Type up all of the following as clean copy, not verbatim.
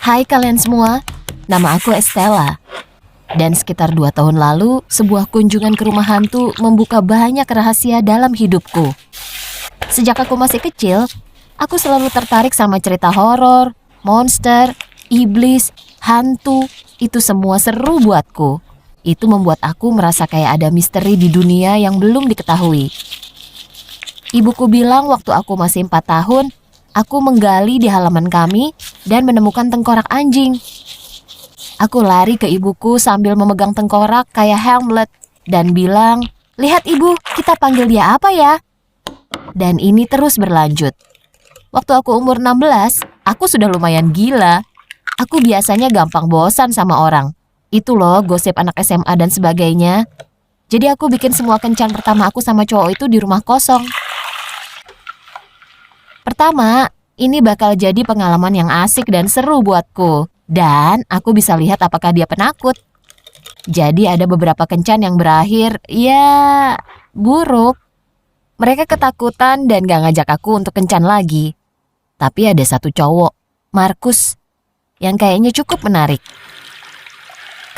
Hai kalian semua, nama aku Estella. Dan sekitar 2 tahun lalu, sebuah kunjungan ke rumah hantu membuka banyak rahasia dalam hidupku. Sejak aku masih kecil, aku selalu tertarik sama cerita horor, monster, iblis, hantu. Itu semua seru buatku. Itu membuat aku merasa kayak ada misteri di dunia yang belum diketahui. Ibuku bilang waktu aku masih 4 tahun, aku menggali di halaman kami dan menemukan tengkorak anjing. Aku lari ke ibuku sambil memegang tengkorak kayak Hamlet dan bilang, "Lihat ibu, kita panggil dia apa ya?" Dan ini terus berlanjut. Waktu aku umur 16, aku sudah lumayan gila. Aku biasanya gampang bosan sama orang. Itu loh gosip anak SMA dan sebagainya. Jadi aku bikin semua kencan pertama aku sama cowok itu di rumah kosong. Pertama, ini bakal jadi pengalaman yang asik dan seru buatku. Dan aku bisa lihat apakah dia penakut. Jadi ada beberapa kencan yang berakhir, ya buruk. Mereka ketakutan dan gak ngajak aku untuk kencan lagi. Tapi ada satu cowok, Markus, yang kayaknya cukup menarik.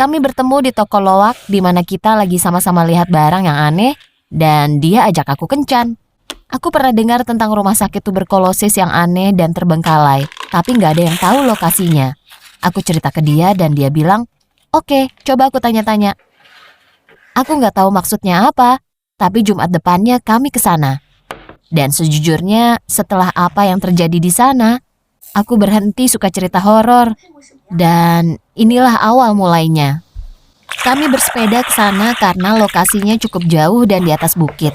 Kami bertemu di toko loak di mana kita lagi sama-sama lihat barang yang aneh dan dia ajak aku kencan. Aku pernah dengar tentang rumah sakit tuberkulosis yang aneh dan terbengkalai, tapi nggak ada yang tahu lokasinya. Aku cerita ke dia dan dia bilang, "Oke, coba aku tanya-tanya." Aku nggak tahu maksudnya apa, tapi Jumat depannya kami ke sana. Dan sejujurnya, setelah apa yang terjadi di sana, aku berhenti suka cerita horor. Dan inilah awal mulainya. Kami bersepeda ke sana karena lokasinya cukup jauh dan di atas bukit.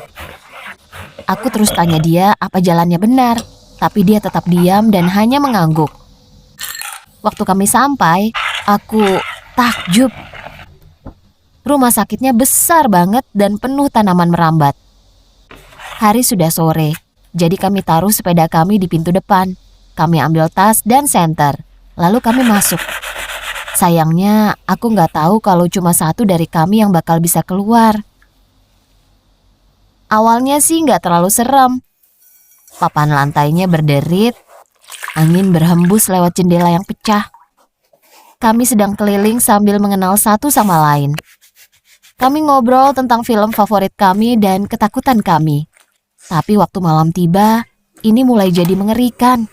Aku terus tanya dia apa jalannya benar, tapi dia tetap diam dan hanya mengangguk. Waktu kami sampai, aku takjub. Rumah sakitnya besar banget dan penuh tanaman merambat. Hari sudah sore, jadi kami taruh sepeda kami di pintu depan. Kami ambil tas dan senter, lalu kami masuk. Sayangnya, aku nggak tahu kalau cuma satu dari kami yang bakal bisa keluar. Awalnya sih nggak terlalu serem. Papan lantainya berderit, angin berhembus lewat jendela yang pecah. Kami sedang keliling sambil mengenal satu sama lain. Kami ngobrol tentang film favorit kami dan ketakutan kami. Tapi waktu malam tiba, ini mulai jadi mengerikan.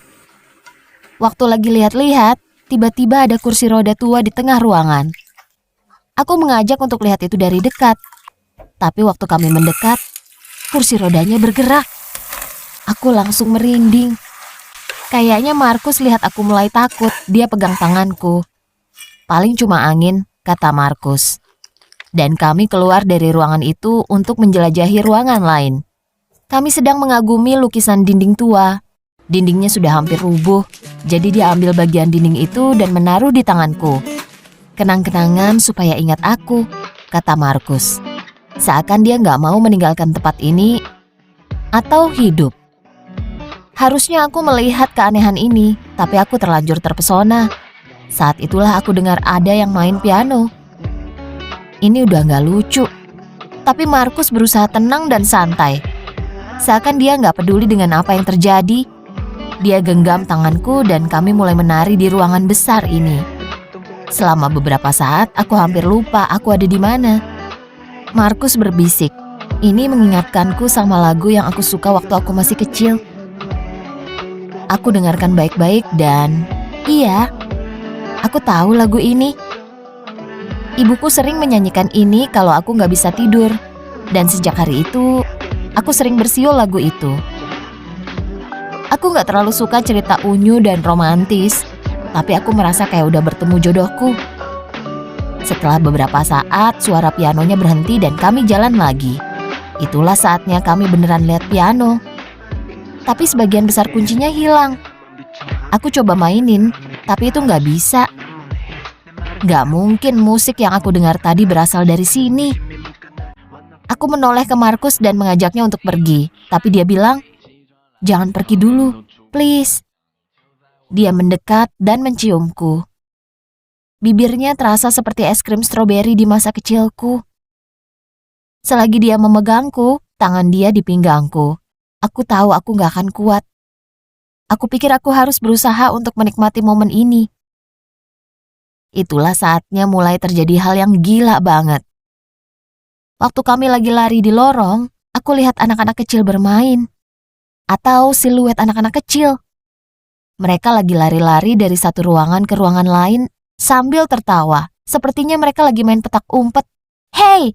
Waktu lagi lihat-lihat, tiba-tiba ada kursi roda tua di tengah ruangan. Aku mengajak untuk lihat itu dari dekat. Tapi waktu kami mendekat, kursi rodanya bergerak. Aku langsung merinding. Kayaknya Markus lihat aku mulai takut, dia pegang tanganku. "Paling cuma angin," kata Markus. Dan kami keluar dari ruangan itu untuk menjelajahi ruangan lain. Kami sedang mengagumi lukisan dinding tua. Dindingnya sudah hampir rubuh, jadi dia ambil bagian dinding itu dan menaruh di tanganku. "Kenang-kenangan supaya ingat aku," kata Markus. Seakan dia nggak mau meninggalkan tempat ini atau hidup. Harusnya aku melihat keanehan ini, tapi aku terlanjur terpesona. Saat itulah aku dengar ada yang main piano. Ini udah nggak lucu. Tapi Markus berusaha tenang dan santai. Seakan dia nggak peduli dengan apa yang terjadi. Dia genggam tanganku dan kami mulai menari di ruangan besar ini. Selama beberapa saat, aku hampir lupa aku ada di mana. Markus berbisik. Ini mengingatkanku sama lagu yang aku suka waktu aku masih kecil. Aku dengarkan baik-baik dan iya, aku tahu lagu ini. Ibuku sering menyanyikan ini kalau aku nggak bisa tidur. Dan sejak hari itu, aku sering bersiul lagu itu. Aku nggak terlalu suka cerita unyu dan romantis, tapi aku merasa kayak udah bertemu jodohku. Setelah beberapa saat, suara pianonya berhenti dan kami jalan lagi. Itulah saatnya kami beneran lihat piano. Tapi sebagian besar kuncinya hilang. Aku coba mainin, tapi itu nggak bisa. Nggak mungkin musik yang aku dengar tadi berasal dari sini. Aku menoleh ke Markus dan mengajaknya untuk pergi. Tapi dia bilang, "Jangan pergi dulu, please." Dia mendekat dan menciumku. Bibirnya terasa seperti es krim stroberi di masa kecilku. Selagi dia memegangku, tangan dia di pinggangku. Aku tahu aku gak akan kuat. Aku pikir aku harus berusaha untuk menikmati momen ini. Itulah saatnya mulai terjadi hal yang gila banget. Waktu kami lagi lari di lorong, aku lihat anak-anak kecil bermain. Atau siluet anak-anak kecil. Mereka lagi lari-lari dari satu ruangan ke ruangan lain sambil tertawa. Sepertinya mereka lagi main petak umpet. "Hei!"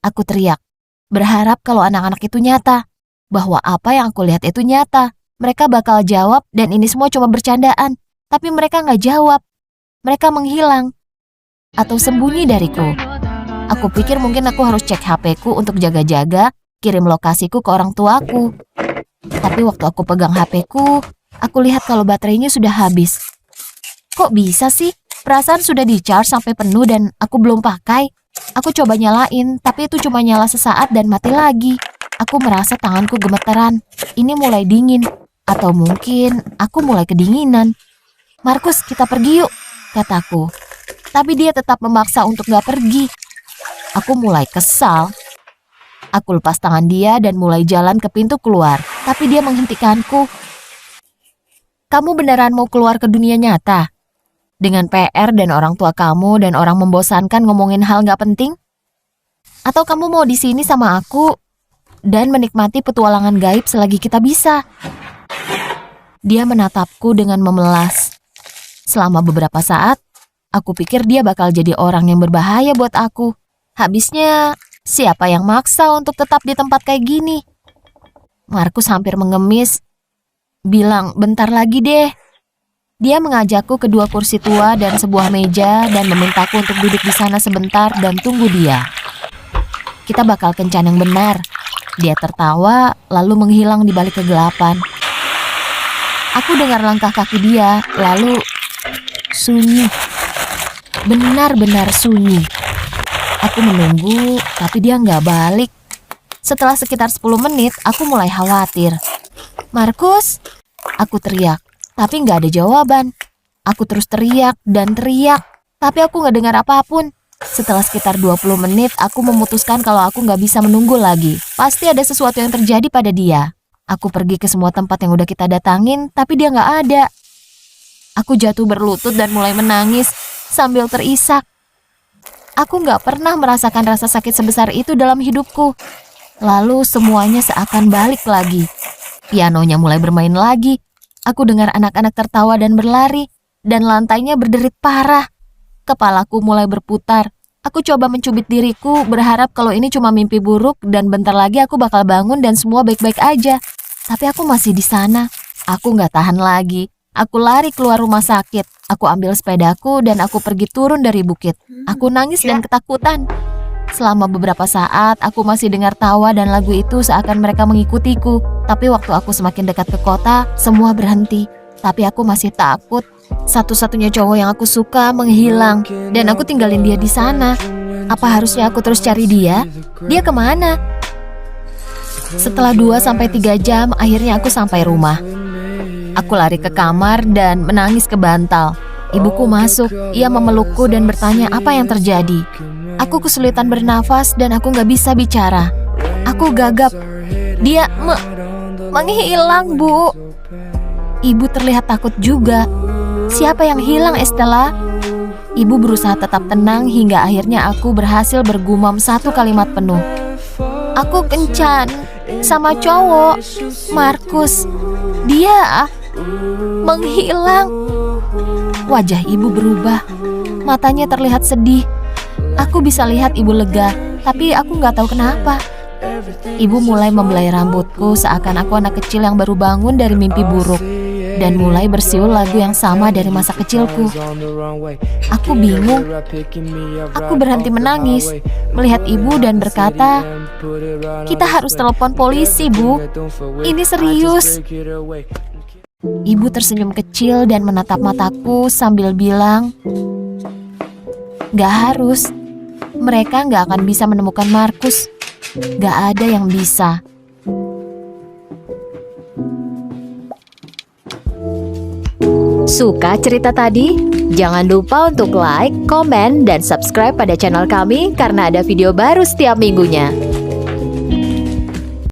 Aku teriak. Berharap kalau anak-anak itu nyata. Bahwa apa yang aku lihat itu nyata. Mereka bakal jawab dan ini semua cuma bercandaan. Tapi mereka nggak jawab. Mereka menghilang. Atau sembunyi dariku. Aku pikir mungkin aku harus cek HP-ku untuk jaga-jaga, kirim lokasiku ke orang tuaku. Tapi waktu aku pegang HP-ku, aku lihat kalau baterainya sudah habis. Kok bisa sih? Perasaan sudah di-charge sampai penuh dan aku belum pakai. Aku coba nyalain, tapi itu cuma nyala sesaat dan mati lagi. Aku merasa tanganku gemeteran. Ini mulai dingin. Atau mungkin aku mulai kedinginan. "Markus, kita pergi yuk," kataku. Tapi dia tetap memaksa untuk gak pergi. Aku mulai kesal. Aku lepas tangan dia dan mulai jalan ke pintu keluar. Tapi dia menghentikanku. "Kamu beneran mau keluar ke dunia nyata? Dengan PR dan orang tua kamu dan orang membosankan ngomongin hal gak penting? Atau kamu mau di sini sama aku dan menikmati petualangan gaib selagi kita bisa?" Dia menatapku dengan memelas. Selama beberapa saat, aku pikir dia bakal jadi orang yang berbahaya buat aku. Habisnya, siapa yang maksa untuk tetap di tempat kayak gini? Markus hampir mengemis, bilang bentar lagi deh. Dia mengajakku ke dua kursi tua dan sebuah meja dan memintaku untuk duduk di sana sebentar dan tunggu dia. Kita bakal kencan yang benar. Dia tertawa lalu menghilang di balik kegelapan. Aku dengar langkah kaki dia, lalu sunyi. Benar-benar sunyi. Aku menunggu, tapi dia nggak balik. Setelah sekitar 10 menit, aku mulai khawatir. "Markus?" Aku teriak, tapi nggak ada jawaban. Aku terus teriak dan teriak, tapi aku nggak dengar apapun. Setelah sekitar 20 menit, aku memutuskan kalau aku nggak bisa menunggu lagi. Pasti ada sesuatu yang terjadi pada dia. Aku pergi ke semua tempat yang udah kita datangin, tapi dia nggak ada. Aku jatuh berlutut dan mulai menangis sambil terisak. Aku nggak pernah merasakan rasa sakit sebesar itu dalam hidupku. Lalu semuanya seakan balik lagi. Pianonya mulai bermain lagi. Aku dengar anak-anak tertawa dan berlari, dan lantainya berderit parah. Kepalaku mulai berputar. Aku coba mencubit diriku, berharap kalau ini cuma mimpi buruk dan bentar lagi aku bakal bangun dan semua baik-baik aja. Tapi aku masih di sana. Aku nggak tahan lagi. Aku lari keluar rumah sakit. Aku ambil sepedaku dan aku pergi turun dari bukit. Aku nangis dan ketakutan. Selama beberapa saat, aku masih dengar tawa dan lagu itu seakan mereka mengikutiku. Tapi waktu aku semakin dekat ke kota, semua berhenti. Tapi aku masih takut. Satu-satunya cowok yang aku suka menghilang. Dan aku tinggalin dia di sana. Apa harusnya aku terus cari dia? Dia kemana? Setelah 2-3 jam, akhirnya aku sampai rumah. Aku lari ke kamar dan menangis ke bantal. Ibuku masuk, ia memelukku dan bertanya apa yang terjadi. Aku kesulitan bernafas dan aku gak bisa bicara. Aku gagap. Dia menghilang, Bu. Ibu terlihat takut juga. Siapa yang hilang, Estella? Ibu berusaha tetap tenang hingga akhirnya aku berhasil bergumam satu kalimat penuh. Aku kencan sama cowok, Markus. Dia menghilang. Wajah ibu berubah. Matanya terlihat sedih. Aku bisa lihat ibu lega, tapi aku nggak tahu kenapa. Ibu mulai membelai rambutku seakan aku anak kecil yang baru bangun dari mimpi buruk dan mulai bersiul lagu yang sama dari masa kecilku. Aku bingung. Aku berhenti menangis, melihat ibu dan berkata, "Kita harus telepon polisi, Bu. Ini serius." Ibu tersenyum kecil dan menatap mataku sambil bilang, "Gak harus. Mereka gak akan bisa menemukan Markus. Gak ada yang bisa." Suka cerita tadi? Jangan lupa untuk like, komen, dan subscribe pada channel kami karena ada video baru setiap minggunya.